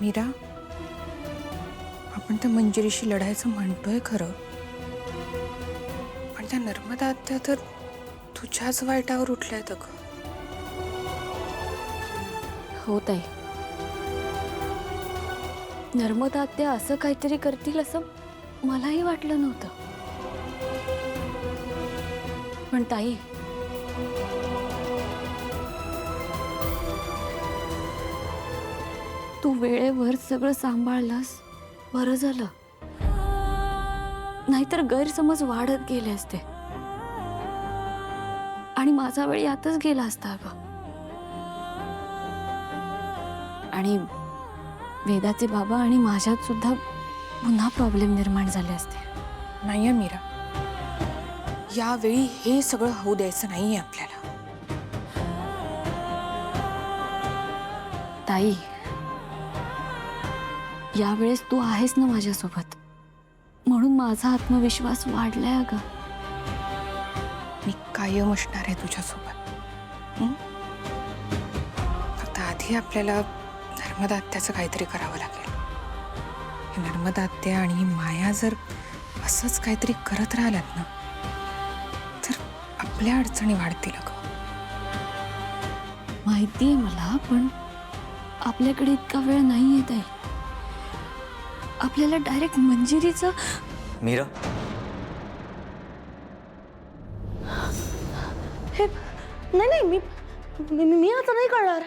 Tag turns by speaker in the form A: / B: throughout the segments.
A: मीरा, आपण त्या मंजिरीशी लढायचं म्हणतोय खरं, पण त्या नर्मदा आत्या तर तुझ्याच वाईटावर उठल्यात अगं.
B: हो ताई, नर्मदा आत्या असं काहीतरी करतील असं मलाही वाटलं नव्हतं. पण ताई, तू वेळेवर सगळं सांभाळलास, बरं झालं. नाहीतर गैरसमज वाढत गेले असते आणि माझा वेळ यातच गेला असता अगं. आणि वेदाचे बाबा आणि माझ्यात सुद्धा पुन्हा प्रॉब्लेम निर्माण झाले असते.
A: नाहीये मीरा, यावेळी हे सगळं होऊ द्यायचं नाहीये आपल्याला.
B: ताई, यावेळेस तू आहेस ना माझ्यासोबत, म्हणून माझा आत्मविश्वास वाढलाय अगं.
A: मी कायम असणार आहे तुझ्यासोबत. फक्त आधी आपल्याला नर्मदा आत्याचं काहीतरी करावं लागेल. ही नर्मदा आत्या आणि ही माया जर असंच काहीतरी करत राहिल्यात ना, तर आपल्या अडचणी वाढतील अगं.
B: माहितीये मला, पण आपल्याकडे इतका वेळ नाहीये ताई. आपल्याला डायरेक्ट मंजिरीचं.
C: मीरा,
D: हे नाही नाही, मी मी मी आता नाही करणार.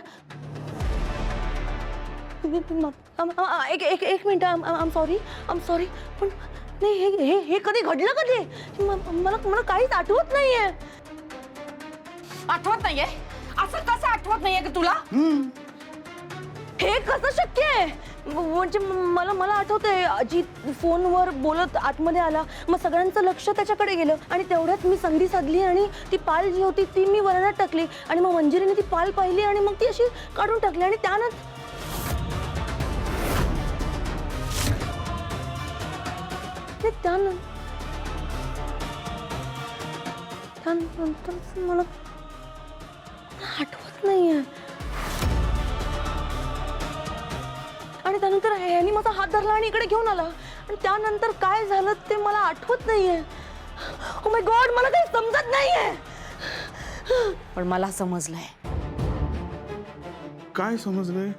D: एक एक एक मिनिट, आम सॉरी, पण नाही, हे हे हे कधी घडलं, कधी? मला मला काहीच आठवत नाहीये.
E: आठवत नाहीये? असं कसं आठवत नाहीये की तुला?
D: हे कसं शक्य आहे? म्हणजे मला मला आठवतंय, अजित फोनवर बोलत आतमध्ये आला, मग सगळ्यांचं लक्ष त्याच्याकडे गेलं आणि तेवढ्यात मी संधी साधली आणि ती पाल जी होती ती मी वरणात टाकली आणि मग मंजिरीने ती पाल पाहिली आणि मग ती अशी काढून टाकली आणि त्यानंतर मला आठवत नाहीये. आणि त्यानंतर ह्यानी माझा हात धरला आणि इकडे घेऊन आला आणि त्यानंतर काय झालं ते मला आठवत नाहीये. ओ माय गॉड, मला काही समजत नाहीये.
E: पण मला समजलंय.
F: काय समजलंय?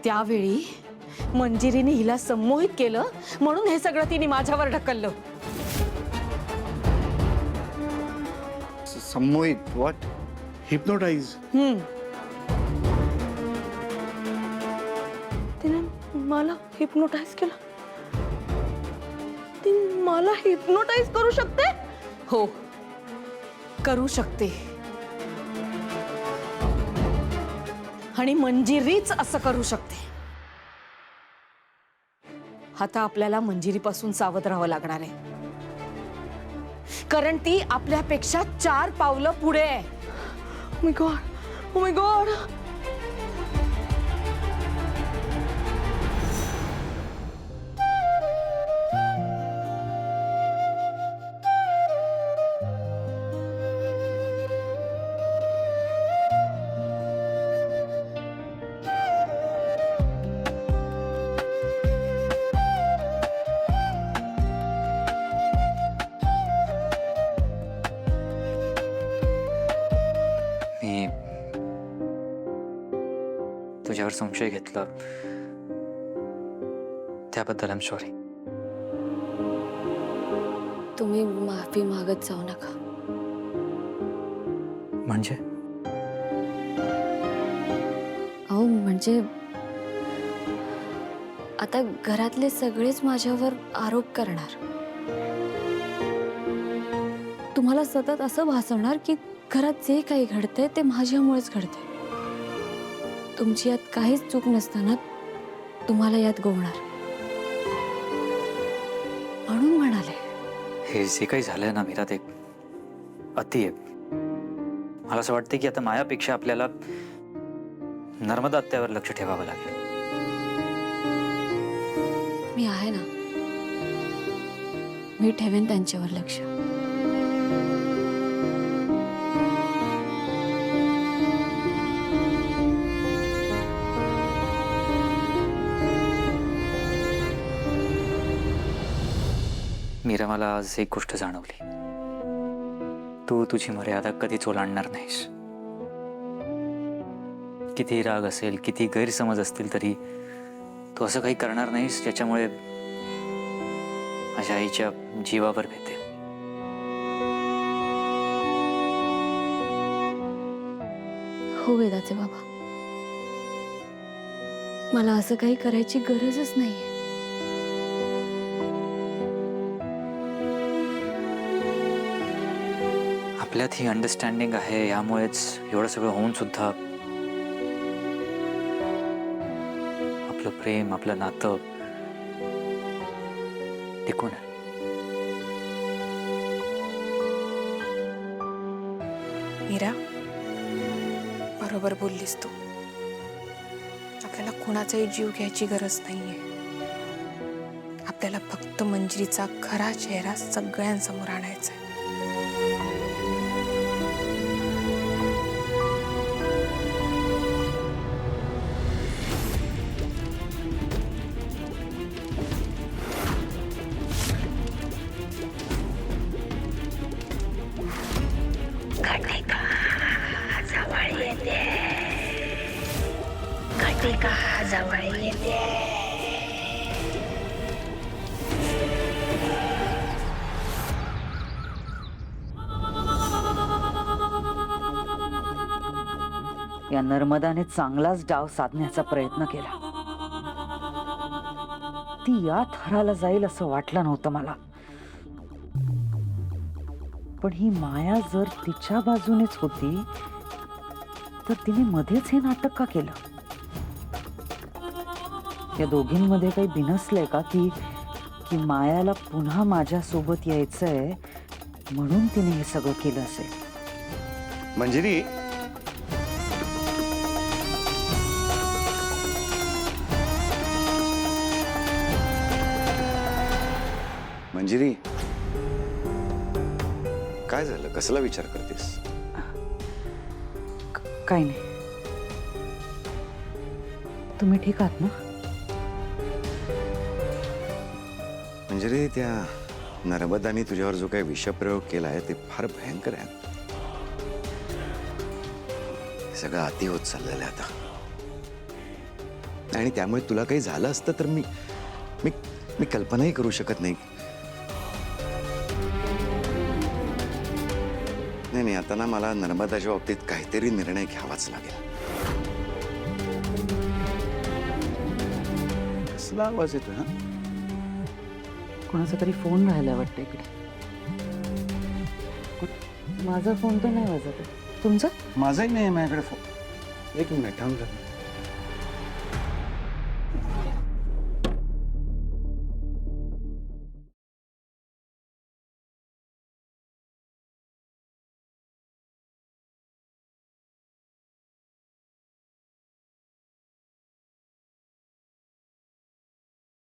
E: त्यावेळी मंजिरीने हिला संमोहित केलं म्हणून हे सगळं तिने माझ्यावर ढकललं.
F: संमोहित? व्हॉट? हिप्नोटाइज?
D: तिने मला हिप्नोटाइज केलं. ती मला हिप्नोटाइज करू शकते?
E: हो, करू शकते. आणि मंजिरीच असं करू शकते. आता आपल्याला मंजिरीपासून सावध राहावं लागणार आहे, कारण ती आपल्यापेक्षा 4 पावलं पुढे आहे.
D: Oh my God, oh my God.
C: मी तुझ्यावर संशय घेतला त्याबद्दल आय सॉरी.
B: तुम्ही माफी मागत जाऊ नका.
C: म्हणजे
B: अहो, म्हणजे आता घरातले सगळेच माझ्यावर आरोप करणार. तुम्हाला सतत असं भासवणार की घरात जे काही घडतंय ते माझ्यामुळेच घडतंय. तुमची यात काहीच चूक नसताना तुम्हाला यात गोवणार. म्हणून म्हणाले.
C: हे जे काही झालंय ना मीरा, ते अति आहे. मला असं वाटतं की आता मायापेक्षा आपल्याला नर्मदा आत्यावर लक्ष ठेवावं लागेल.
B: मी आहे ना, मी ठेवेन त्यांच्यावर लक्ष.
C: मीरा, मला आज एक गोष्ट जाणवली. तू तुझी मर्यादा कधीच ओलांडणार नाहीस. किती राग असेल, किती गैरसमज असतील तरी तू असं काही करणार नाहीस ज्याच्यामुळे माझ्या आईच्या जीवावर बेते.
B: हो वेदाचे बाबा, मला असं काही करायची गरजच नाहीये.
C: आपल्यात ही अंडरस्टँडिंग आहे, यामुळेच एवढं सगळं होऊन सुद्धा आपलं प्रेम, आपलं नातं टिकून आहे.
A: मीरा, बरोबर बोललीस तू. आपल्याला कुणाचाही जीव घ्यायची गरज नाहीये. आपल्याला फक्त मंजिरीचा खरा चेहरा सगळ्यांसमोर आणायचा आहे.
G: या नर्मदाने चांगलाच डाव साधण्याचा प्रयत्न केला. ती या थराला जाईल असं वाटलं नव्हतं मला. पण ही माया जर तिच्या बाजूनेच होती तर तिने मध्येच हे नाटक का केलं? या दोघींमध्ये काही बिनसलंय का की मायाला पुन्हा माझ्या सोबत यायचंय म्हणून तिने हे सगळं केलं असेल?
F: मंजिरी, मंजिरी, काय झालं? कसला विचार करतेस?
G: काही नाही. तुम्ही ठीक आहात ना?
F: मंजिरी, त्या नर्मदानी तुझ्यावर जो काही विषप्रयोग केला आहे ते फार भयंकर आहे. सगळं अति होत चाललेलं आहे आता. आणि त्यामुळे तुला काही झालं असतं तर मी मी मी कल्पनाही करू शकत नाही. नाही, आता ना मला नर्मदाच्या बाबतीत काहीतरी निर्णय घ्यावाच लागेल. कसला आवाज येतो? हा,
G: कोणाचा तरी फोन राहिला वाटतं इकडे. माझा फोन तर नाही वाजत आहे. तुमचा?
F: माझाही नाही माझ्याकडे फोन. एक मिनिट थांब जरा.